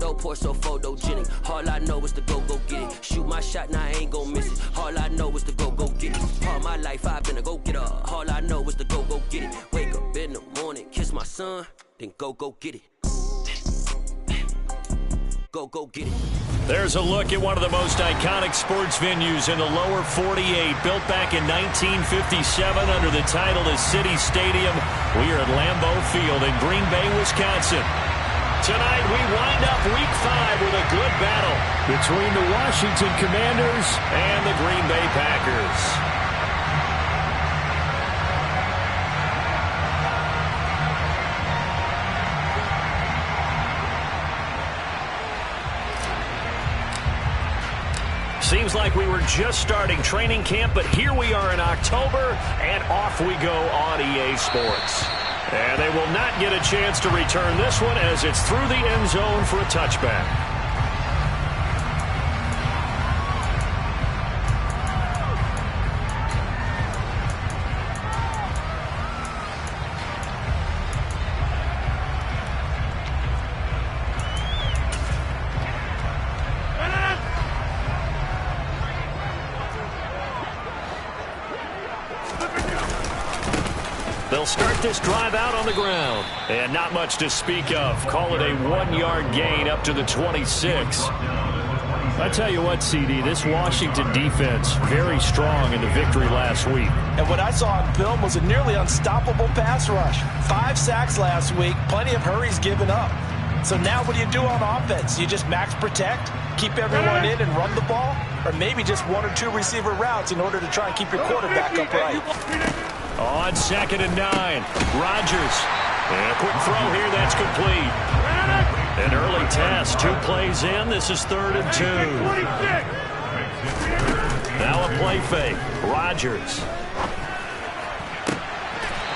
photo, pour so photogenic. All I know is to go get it. Shoot my shot, now I ain't gon' miss it. All I know is to go get it. All my life I've been a go-getter. All I know is to go get it. Wake up in the morning, kiss my son, then go get it. Go get it. There's a look at one of the most iconic sports venues in the lower 48, built back in 1957 under the title of City Stadium. We are at Lambeau Field in Green Bay, Wisconsin. Tonight we wind up Week 5 with a good battle between the Washington Commanders and the Green Bay Packers. Seems like we were just starting training camp, but here we are in October, and off we go on EA Sports. And they will not get a chance to return this one as it's through the end zone for a touchback. They'll start this drive out on the ground. And not much to speak of. Call it a 1-yard gain up to the 26. I tell you what, CD, this Washington defense, very strong in the victory last week. And what I saw on film was a nearly unstoppable pass rush. 5 sacks last week, plenty of hurries given up. So now what do you do on offense? You just max protect, keep everyone in and run the ball? Or maybe just 1 or 2 receiver routes in order to try and keep your quarterback upright? On 2nd and 9, Rodgers. And a quick throw here, that's complete. An early test, 2 plays in, this is 3rd and 2. Now a play fake, Rodgers.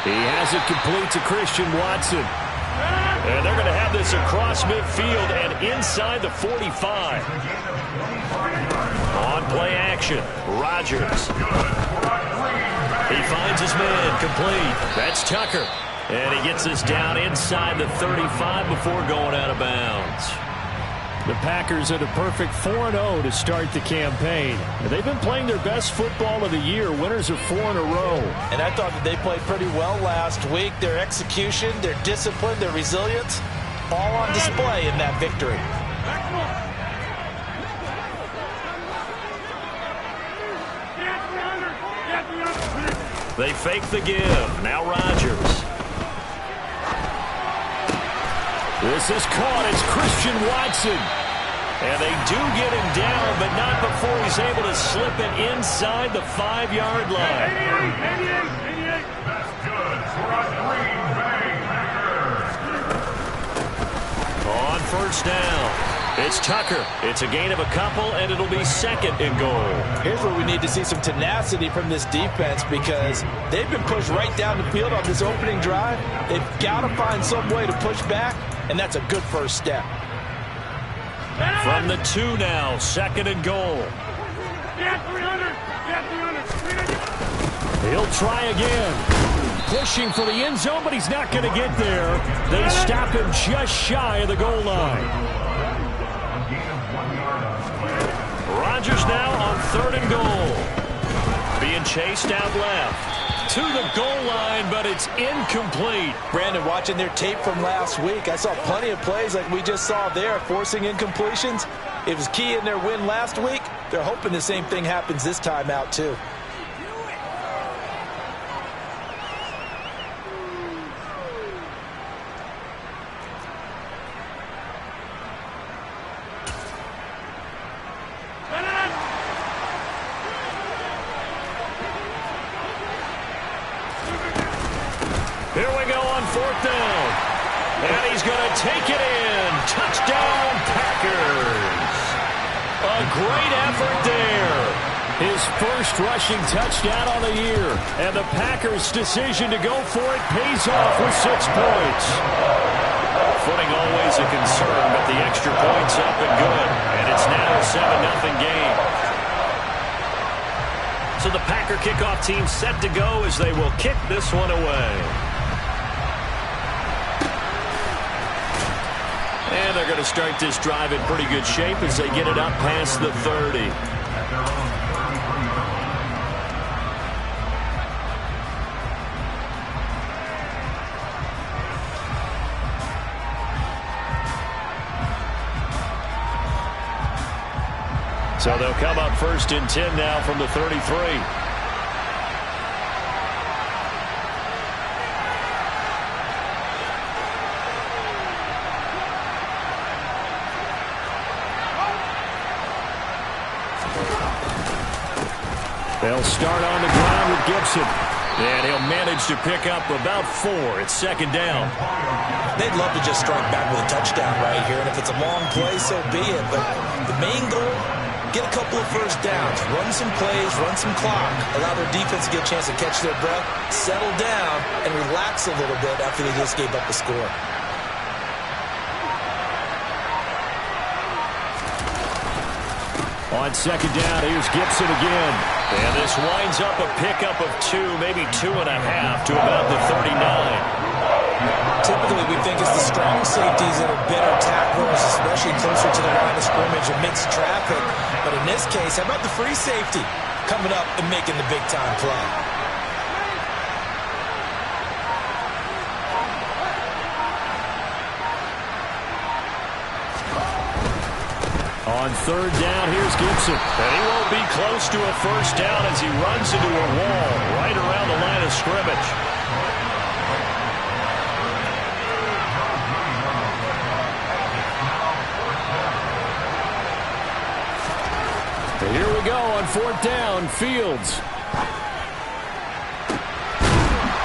He has it complete to Christian Watson. And they're going to have this across midfield and inside the 45. On play action, Rodgers. He finds his man, complete. That's Tucker. And he gets us down inside the 35 before going out of bounds. The Packers at a perfect 4-0 to start the campaign. And they've been playing their best football of the year, winners of 4 in a row. And I thought that they played pretty well last week. Their execution, their discipline, their resilience, all on display in that victory. They fake the give. Now Rodgers. This is caught. It's Christian Watson. And they do get him down, but not before he's able to slip it inside the 5-yard line. 88. That's good for a Green Bay Packers. On 1st down. It's Tucker. It's a gain of a couple, and it'll be 2nd and goal. Here's where we need to see some tenacity from this defense because they've been pushed right down the field on this opening drive. They've got to find some way to push back, and that's a good first step. From the 2 now, 2nd and goal. He'll try again. Pushing for the end zone, but he's not going to get there. They stop him just shy of the goal line. Rodgers now on 3rd and goal. Being chased out left. To the goal line, but it's incomplete. Brandon, watching their tape from last week, I saw plenty of plays like we just saw there, forcing incompletions. It was key in their win last week. They're hoping the same thing happens this time out, too. Here we go on 4th down. And he's going to take it in. Touchdown, Packers. A great effort there. His first rushing touchdown on the year. And the Packers' decision to go for it pays off with 6 points. Footing always a concern, but the extra point's up and good. And it's now a 7-0 game. So the Packer kickoff team set to go as they will kick this one away. And they're going to start this drive in pretty good shape as they get it up past the 30. So they'll come up 1st and 10 now from the 33. They'll start on the ground with Gibson. And he'll manage to pick up about 4. It's 2nd down. They'd love to just strike back with a touchdown right here. And if it's a long play, so be it. But the main goal, get a couple of first downs, run some plays, run some clock, allow their defense to get a chance to catch their breath, settle down, and relax a little bit after they just gave up the score. On 2nd down, here's Gibson again. And this winds up a pickup of 2, maybe 2.5 to about the 39. Typically, we think it's the strong safeties that are better tacklers, especially closer to the line of scrimmage amidst traffic. But in this case, how about the free safety coming up and making the big-time play? On 3rd down, here's Gibson. And he won't be close to a first down as he runs into a wall right around the line of scrimmage. And here we go on 4th down, Fields.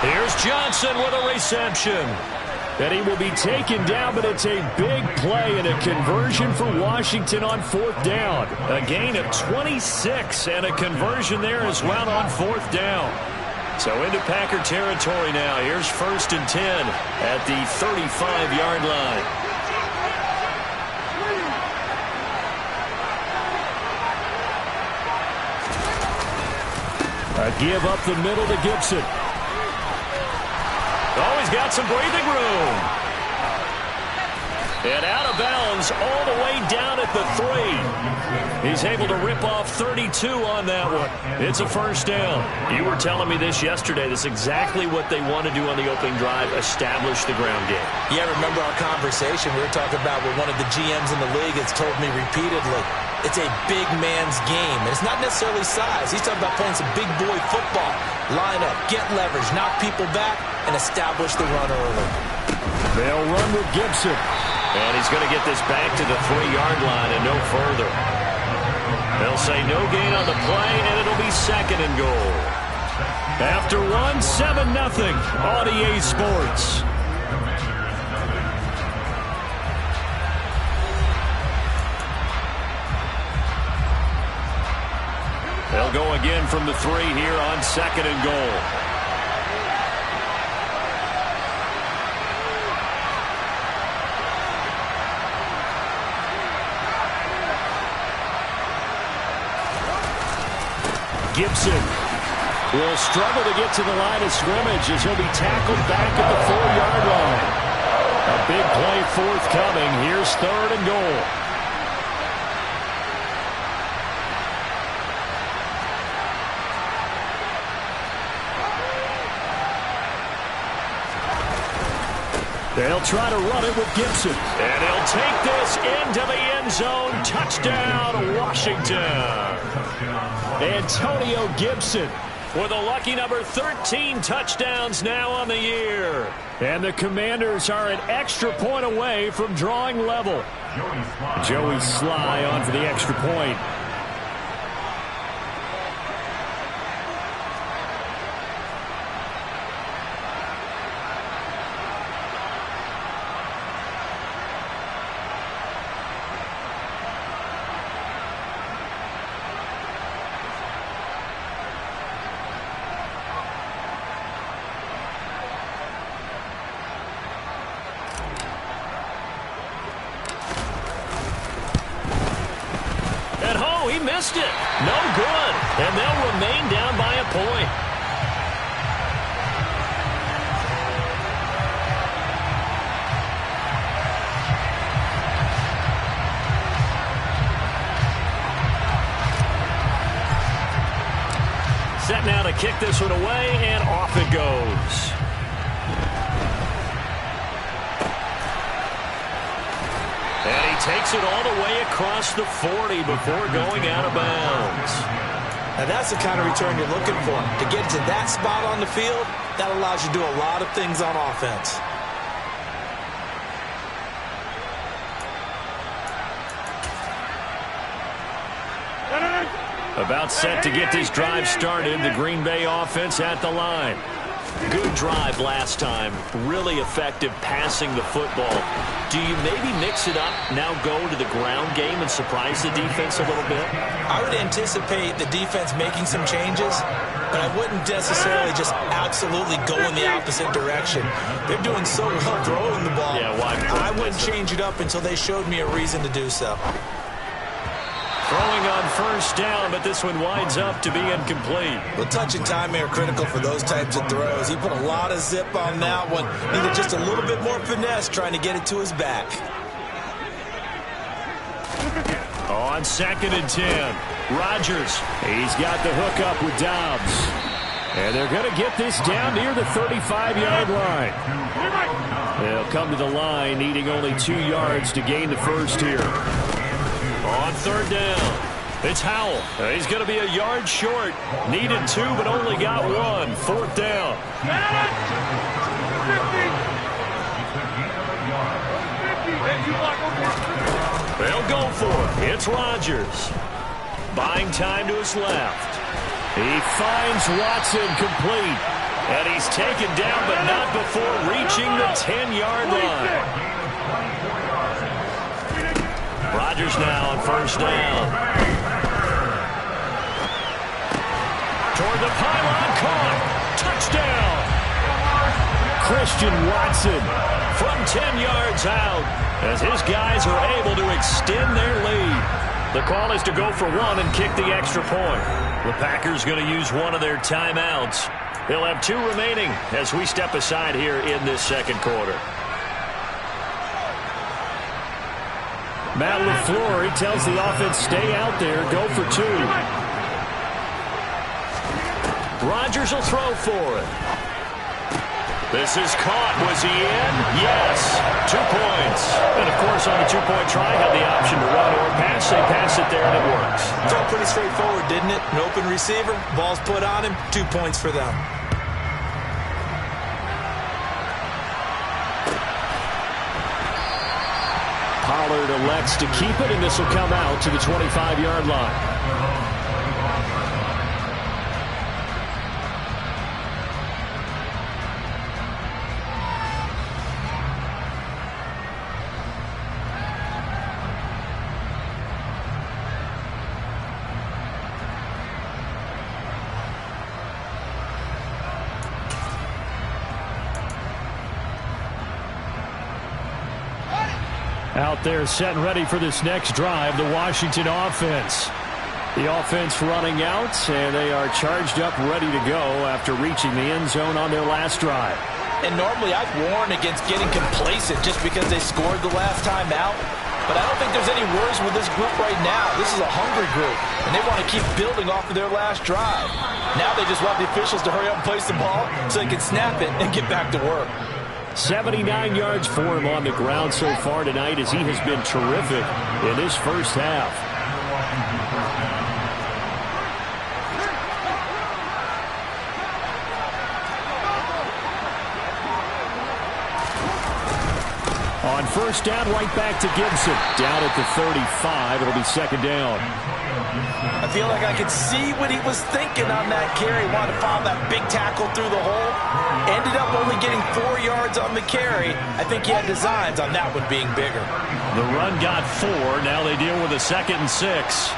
Here's Johnson with a reception. And he will be taken down, but it's a big play and a conversion for Washington on 4th down. A gain of 26 and a conversion there as well on 4th down. So into Packer territory now. Here's 1st and 10 at the 35-yard line. A give up the middle to Gibson. Oh, he's got some breathing room. And out of bounds all the way down at the 3. He's able to rip off 32 on that one. It's a first down. You were telling me this yesterday. This is exactly what they want to do on the opening drive, establish the ground game. Yeah, remember our conversation we were talking about with one of the GMs in the league has told me repeatedly, it's a big man's game. And it's not necessarily size. He's talking about playing some big boy football. Line up, get leverage, knock people back, and establish the run early. They'll run with Gibson. And he's going to get this back to the 3-yard line and no further. They'll say no gain on the play, and it'll be 2nd and goal. After 1, 7-0 on EA Sports. They'll go again from the 3 here on 2nd and goal. Gibson will struggle to get to the line of scrimmage as he'll be tackled back at the 4-yard line. A big play forthcoming. Here's 3rd and goal. They'll try to run it with Gibson. And he'll take this into the end zone. Touchdown, Washington. Antonio Gibson with a lucky number 13 touchdowns now on the year. And the Commanders are an extra point away from drawing level. Joey Sly on for the extra point. He missed it. No good. And they'll remain down by a point. kick this one away, and off it goes. And he takes it all the way across the 40 before going out of bounds. Now that's the kind of return you're looking for. To get to that spot on the field, that allows you to do a lot of things on offense. About set to get this drive started. The Green Bay offense at the line. Good drive last time. Really effective passing the football. Do you maybe mix it up, now go to the ground game and surprise the defense a little bit? I would anticipate the defense making some changes, but I wouldn't necessarily just absolutely go in the opposite direction. They're doing so well throwing the ball. Yeah, why? I wouldn't change it up until they showed me a reason to do so. Throwing on first down, but this one winds up to be incomplete. Well, touch and time are critical for those types of throws. He put a lot of zip on that one. Needed just a little bit more finesse trying to get it to his back. On 2nd and 10, Rodgers. He's got the hook up with Dobbs. And they're going to get this down near the 35-yard line. They'll come to the line, needing only 2 yards to gain the first here. On 3rd down, it's Howell. He's going to be a yard short. Needed 2, but only got 1. 4th down. They'll go for it. It's Rodgers. Buying time to his left. He finds Watson complete. And he's taken down, but not before reaching the 10-yard line. Rodgers now on 1st down. Toward the pylon, caught. Touchdown. Christian Watson from 10 yards out as his guys are able to extend their lead. The call is to go for 1 and kick the extra point. The Packers going to use one of their timeouts. They'll have 2 remaining as we step aside here in this 2nd quarter. Matt LaFleur, he tells the offense, stay out there, go for 2. Rodgers will throw for it. This is caught. Was he in? Yes. 2 points. And, of course, on the 2-point try, had the option to run or pass. They pass it there, and it works. Felt pretty straightforward, didn't it? An open receiver, ball's put on him, 2 points for them. Pollard elects to keep it, and this will come out to the 25-yard line. Out there set and ready for this next drive, the Washington offense. The offense running out, and they are charged up, ready to go after reaching the end zone on their last drive. And normally I'd warn against getting complacent just because they scored the last time out. But I don't think there's any worries with this group right now. This is a hungry group, and they want to keep building off of their last drive. Now they just want the officials to hurry up and place the ball so they can snap it and get back to work. 79 yards for him on the ground so far tonight as he has been terrific in this first half. On first down, right back to Gibson. Down at the 35. It'll be 2nd down. I feel like I could see what he was thinking on that carry. Wanted to follow that big tackle through the hole. Ended up only getting 4 yards on the carry. I think he had designs on that one being bigger. The run got 4. Now they deal with a 2nd and 6.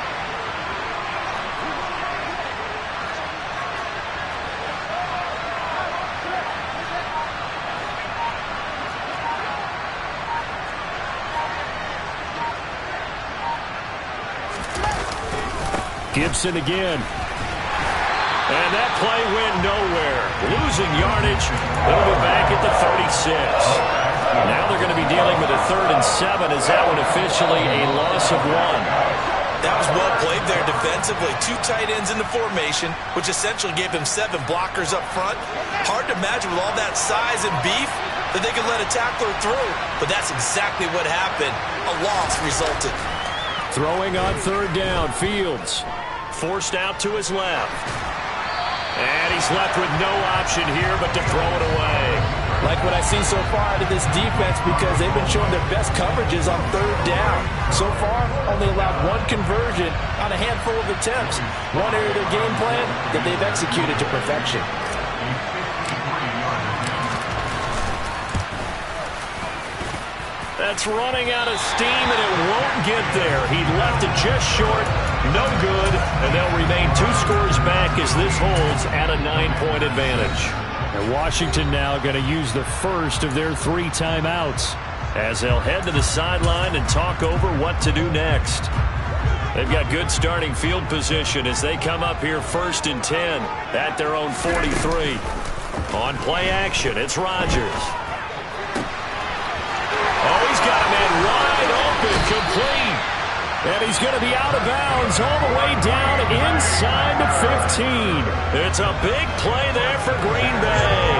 Gibson again. And that play went nowhere. Losing yardage. They'll be back at the 36. Now they're going to be dealing with a 3rd and 7 as that one officially a loss of 1. That was well played there defensively. 2 tight ends in the formation, which essentially gave him 7 blockers up front. Hard to imagine with all that size and beef that they could let a tackler through. But that's exactly what happened. A loss resulted. Throwing on 3rd down, Fields. Forced out to his left. And he's left with no option here but to throw it away. Like what I've seen so far out of this defense, because they've been showing their best coverages on 3rd down. So far, only allowed 1 conversion on a handful of attempts. One area of their game plan that they've executed to perfection. That's running out of steam, and it won't get there. He left it just short, no good, and they'll remain 2 scores back as this holds at a 9-point advantage. And Washington now going to use the first of their 3 timeouts as they'll head to the sideline and talk over what to do next. They've got good starting field position as they come up here 1st and 10 at their own 43. On play action, it's Rodgers. Oh, he's got a man wide open, complete. And he's going to be out of bounds all the way down inside the 15. It's a big play there for Green Bay.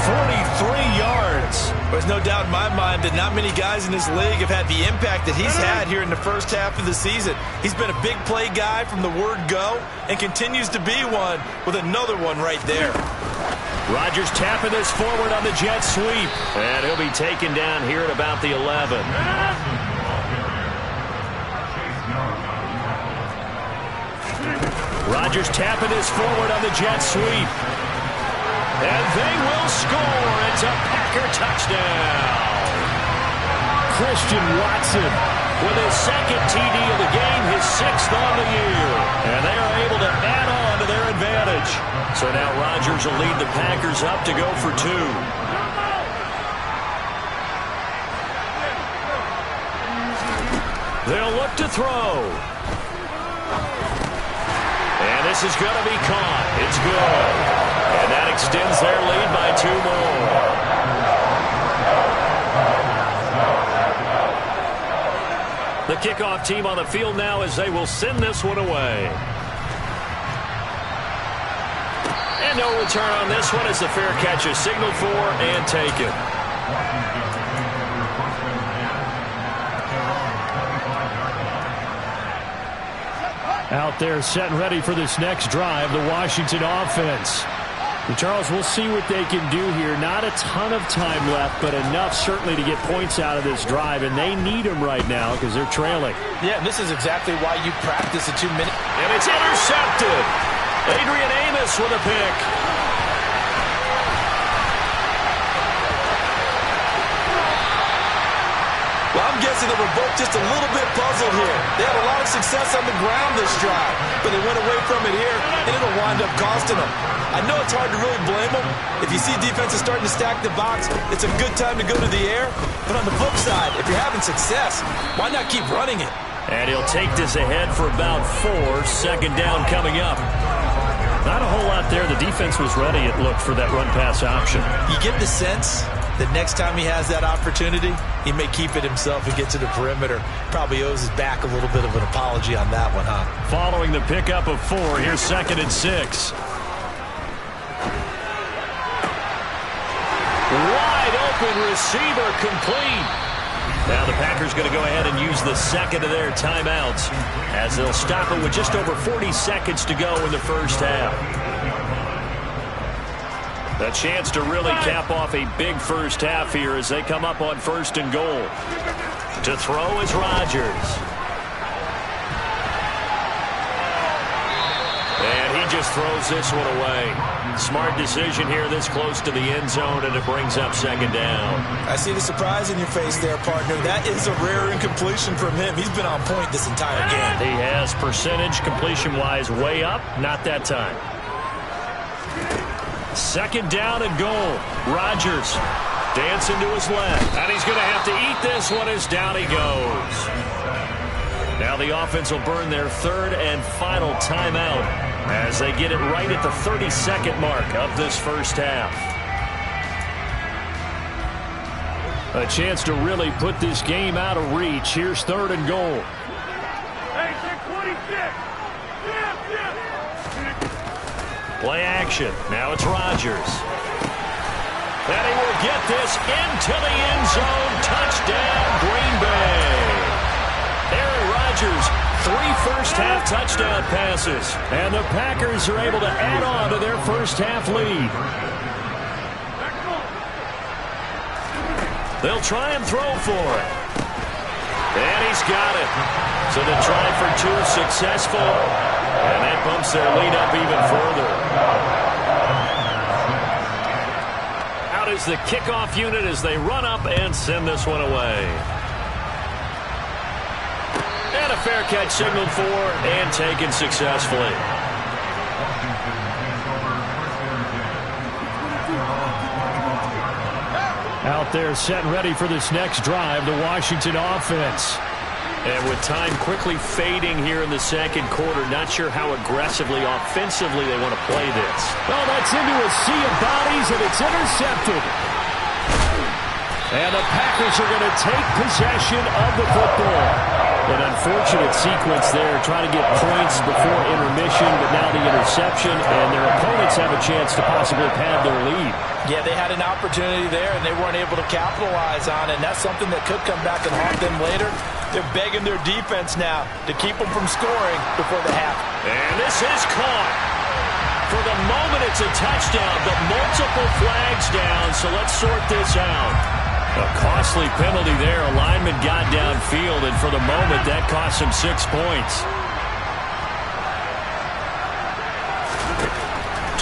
43 yards. There's no doubt in my mind that not many guys in this league have had the impact that he's had here in the first half of the season. He's been a big play guy from the word go and continues to be one with another one right there. Rodgers tapping this forward on the jet sweep. And he'll be taken down here at about the 11. Rodgers tapping this forward on the jet sweep. And they will score. It's a Packer touchdown. Christian Watson with his 2nd TD of the game, his 6th on the year. And they are able to add on to their advantage. So now Rodgers will lead the Packers up to go for 2. They'll look to throw. And this is going to be caught. It's good. And that extends their lead by 2 more. The kickoff team on the field now as they will send this one away. And no return on this one as the fair catch is signaled for and taken. Out there set and ready for this next drive, the Washington offense. And Charles, we'll see what they can do here. Not a ton of time left, but enough certainly to get points out of this drive, and they need them right now because they're trailing. Yeah, and this is exactly why you practice a 2-minute. And it's intercepted. Adrian Amos with a pick. Well, I'm guessing they were both just a little bit puzzled here. They had a lot of success on the ground this drive, but they went away from it here, and it'll wind up costing them. I know it's hard to really blame them. If you see defenses starting to stack the box, it's a good time to go to the air. But on the flip side, if you're having success, why not keep running it? And he'll take this ahead for about 4. 2nd down coming up. Not a whole lot there. The defense was ready, it looked, for that run-pass option. You get the sense that next time he has that opportunity, he may keep it himself and get to the perimeter. Probably owes his back a little bit of an apology on that one, huh? Following the pickup of 4, here's 2nd and 6. Wide open receiver complete. Now the Packers going to go ahead and use the 2nd of their timeouts as they'll stop it with just over 40 seconds to go in the first half. A chance to really cap off a big first half here as they come up on 1st and goal. To throw is Rodgers. And he just throws this one away. Smart decision here this close to the end zone, and it brings up 2nd down. I see the surprise in your face there, partner. That is a rare incompletion from him. He's been on point this entire game. He has percentage completion-wise way up. Not that time. 2nd down and goal. Rodgers dancing to his left. And he's going to have to eat this one as down he goes. Now the offense will burn their 3rd and final timeout as they get it right at the 32nd mark of this first half. A chance to really put this game out of reach. Here's 3rd and goal. Play action. Now it's Rodgers. And he will get this into the end zone. Touchdown, Green Bay. Aaron Rodgers, 3 first-half touchdown passes. And the Packers are able to add on to their first-half lead. They'll try and throw for it. And he's got it. So the try for 2 is successful. And that bumps their lead up even further. Out is the kickoff unit as they run up and send this one away. And a fair catch signaled for and taken successfully. Out there set and ready for this next drive, the Washington offense. And with time quickly fading here in the second quarter, not sure how aggressively, offensively they want to play this. Well, that's into a sea of bodies, and it's intercepted. And the Packers are going to take possession of the football. An unfortunate sequence there, trying to get points before intermission, but now the interception, and their opponents have a chance to possibly pad their lead. Yeah, they had an opportunity there, and they weren't able to capitalize on it, and that's something that could come back and haunt them later. They're begging their defense now to keep them from scoring before the half. And this is caught. For the moment, it's a touchdown, but multiple flags down, so let's sort this out. A costly penalty there. A lineman got downfield, and for the moment, that cost him 6 points.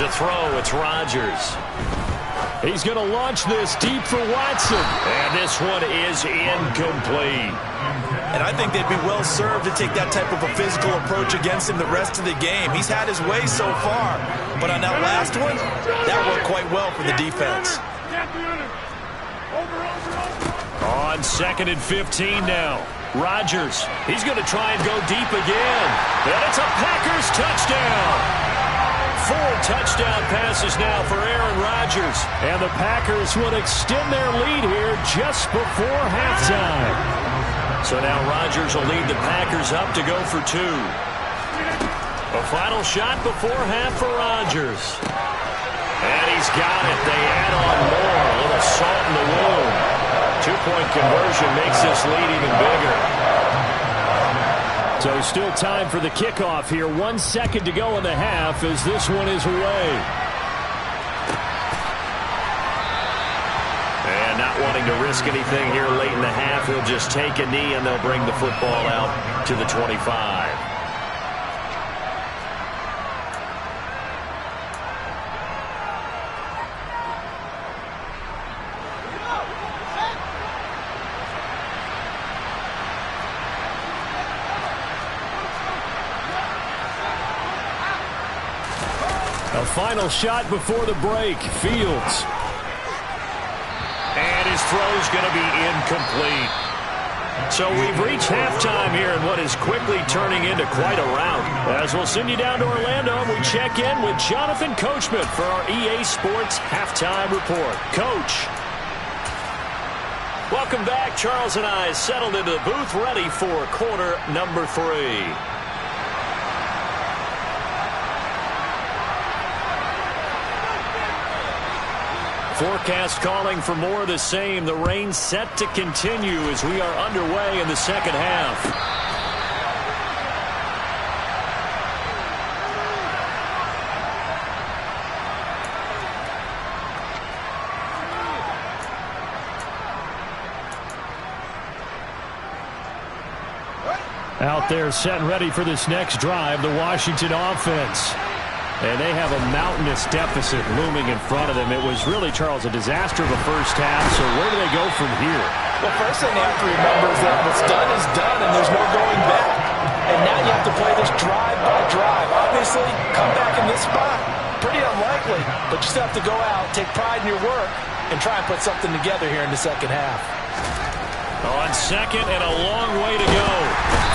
To throw, it's Rodgers. He's going to launch this deep for Watson. And this one is incomplete. And I think they'd be well served to take that type of a physical approach against him the rest of the game. He's had his way so far. But on that last one, that worked quite well for the defense. On 2nd and 15 now. Rodgers, he's going to try and go deep again. And it's a Packers touchdown. 4 touchdown passes now for Aaron Rodgers. And the Packers will extend their lead here just before halftime. So now Rodgers will lead the Packers up to go for 2. A final shot before half for Rodgers. And he's got it. They add on more. A little salt in the wound. 2-point conversion makes this lead even bigger. So still time for the kickoff here. 1 second to go in the half as this one is away. And not wanting to risk anything here late in the half, he'll just take a knee and they'll bring the football out to the 25. A final shot before the break. Fields. And his throw's going to be incomplete. So we've reached halftime here in what is quickly turning into quite a rout. As we'll send you down to Orlando, and we check in with Jonathan Coachman for our EA Sports Halftime Report. Coach. Welcome back. Charles and I settled into the booth ready for quarter number 3. Forecast calling for more of the same. The rain set to continue as we are underway in the second half. Out there set and ready for this next drive, the Washington offense. And they have a mountainous deficit looming in front of them. It was really, Charles, a disaster of a first half. So where do they go from here? Well, first thing they have to remember is that what's done is done, and there's no going back. And now you have to play this drive by drive. Obviously, come back in this spot, pretty unlikely. But you still have to go out, take pride in your work, and try and put something together here in the second half. On second and a long way to go.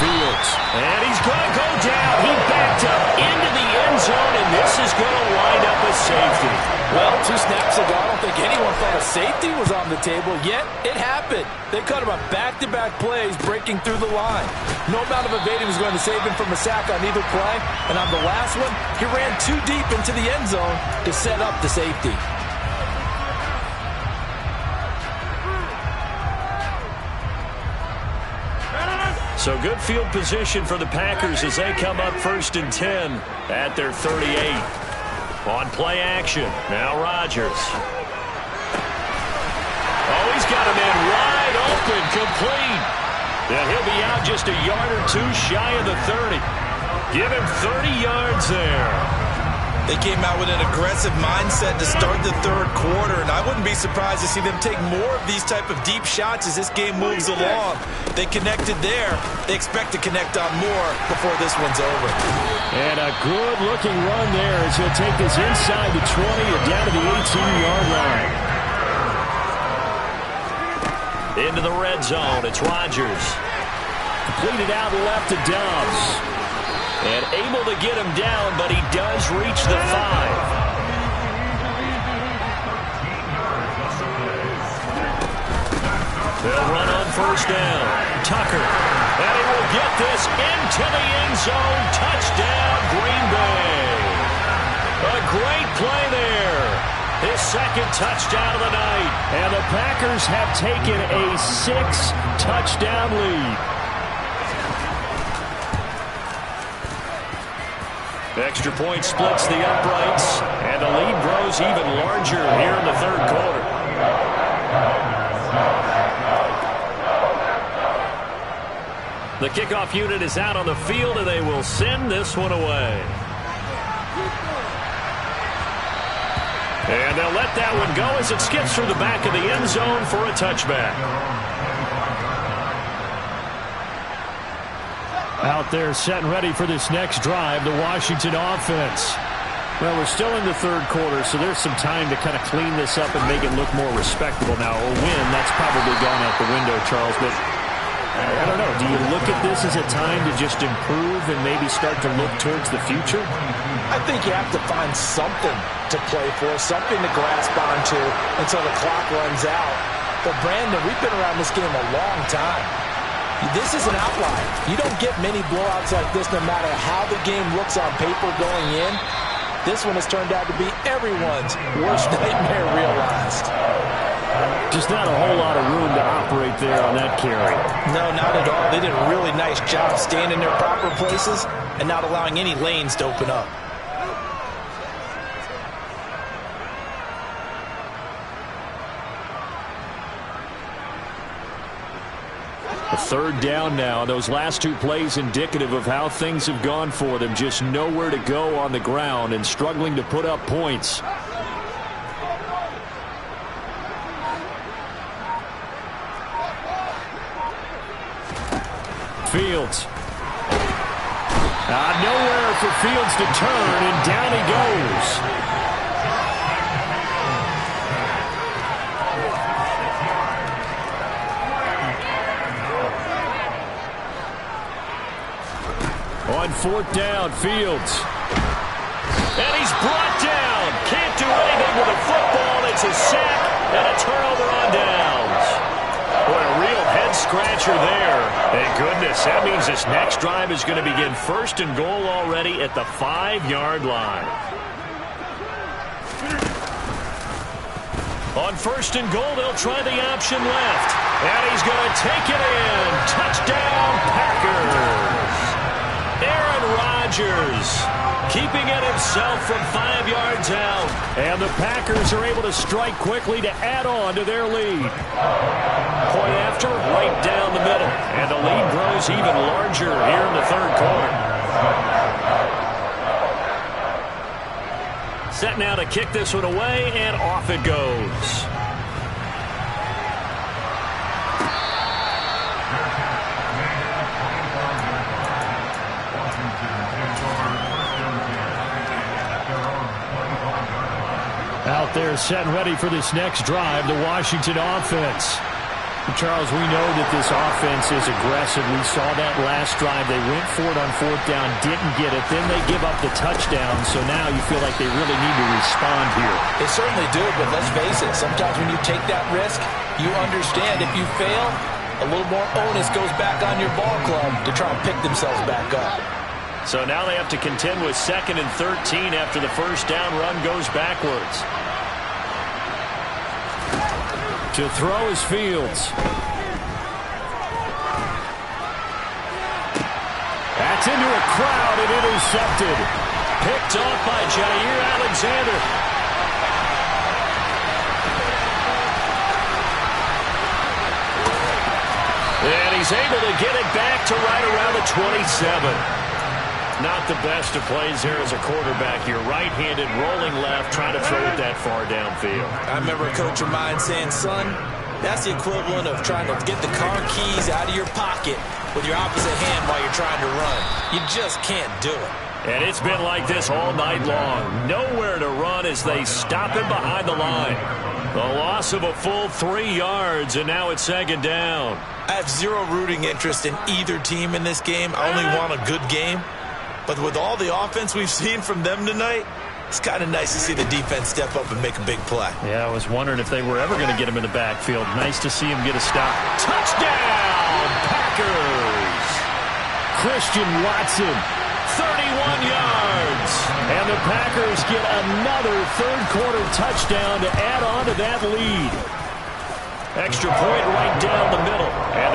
Fields. And he's going to go down. He backed up into the end zone, and this is going to wind up a safety. Well, 2 snaps ago, I don't think anyone thought a safety was on the table, yet it happened. They cut him on back-to-back plays, breaking through the line. No amount of evading was going to save him from a sack on either play, and on the last one, he ran too deep into the end zone to set up the safety. So good field position for the Packers as they come up 1st and 10 at their 38. On play action, now Rodgers. Oh, he's got a man wide open, complete. And he'll be out just a yard or 2 shy of the 30. Give him 30 yards there. They came out with an aggressive mindset to start the 3rd quarter, and I wouldn't be surprised to see them take more of these type of deep shots as this game moves along. They connected there. They expect to connect on more before this one's over. And a good-looking run there as he'll take this inside the 20 and down to the 18-yard line. Into the red zone, it's Rodgers. Completed out left to Dobbs. And able to get him down, but he does reach the 5. They'll run on 1st down. Tucker. And he will get this into the end zone. Touchdown, Green Bay. A great play there. His 2nd touchdown of the night. And the Packers have taken a 6-touchdown lead. Extra point splits the uprights, and the lead grows even larger here in the 3rd quarter. The kickoff unit is out on the field, and they will send this one away. And they'll let that one go as it skips through the back of the end zone for a touchback. Out there set and ready for this next drive, the Washington offense. Well, we're still in the 3rd quarter, so there's some time to kind of clean this up and make it look more respectable. Now, a win, that's probably gone out the window, Charles, but I don't know. Do you look at this as a time to just improve and maybe start to look towards the future? I think you have to find something to play for, something to grasp onto until the clock runs out. But, Brandon, we've been around this game a long time. This is an outlier. You don't get many blowouts like this no matter how the game looks on paper going in. This one has turned out to be everyone's worst nightmare realized. Just not a whole lot of room to operate there on that carry. No, not at all. They did a really nice job staying in their proper places and not allowing any lanes to open up. A 3rd down now. Those last 2 plays indicative of how things have gone for them. Just nowhere to go on the ground and struggling to put up points. Fields. Nowhere for Fields to turn, and down he goes. On 4th down, Fields. And he's brought down. Can't do anything with a football. It's a sack and a turnover on downs. Boy, a real head-scratcher there. Thank goodness. That means this next drive is going to begin 1st and goal already at the 5-yard line. On 1st and goal, they'll try the option left. And he's going to take it in. Touchdown, Packers. Aaron Rodgers keeping it himself from 5 yards out. And the Packers are able to strike quickly to add on to their lead. Point after, right down the middle. And the lead grows even larger here in the 3rd quarter. Set now to kick this one away, and off it goes. Out there set and ready for this next drive, the Washington offense. Charles, we know that this offense is aggressive. We saw that last drive. They went for it on fourth down, didn't get it. Then they give up the touchdown. So now you feel like they really need to respond here. They certainly do, but let's face it. Sometimes when you take that risk, you understand if you fail, a little more onus goes back on your ball club to try and pick themselves back up. So now they have to contend with 2nd and 13 after the first down run goes backwards. To throw is Fields. That's into a crowd and intercepted. Picked off by Jair Alexander. And he's able to get it back to right around the 27. Not the best of plays here as a quarterback. You're right-handed, rolling left, trying to throw it that far downfield. I remember a coach of mine saying, son, that's the equivalent of trying to get the car keys out of your pocket with your opposite hand while you're trying to run. You just can't do it. And it's been like this all night long. Nowhere to run as they stop him behind the line. The loss of a full 3 yards, and now it's 2nd down. I have zero rooting interest in either team in this game. I only want a good game. But with all the offense we've seen from them tonight, it's kind of nice to see the defense step up and make a big play. Yeah, I was wondering if they were ever going to get him in the backfield. Nice to see him get a stop. Touchdown, Packers! Christian Watson, 31 yards. And the Packers get another third-quarter touchdown to add on to that lead. Extra point right down the middle. And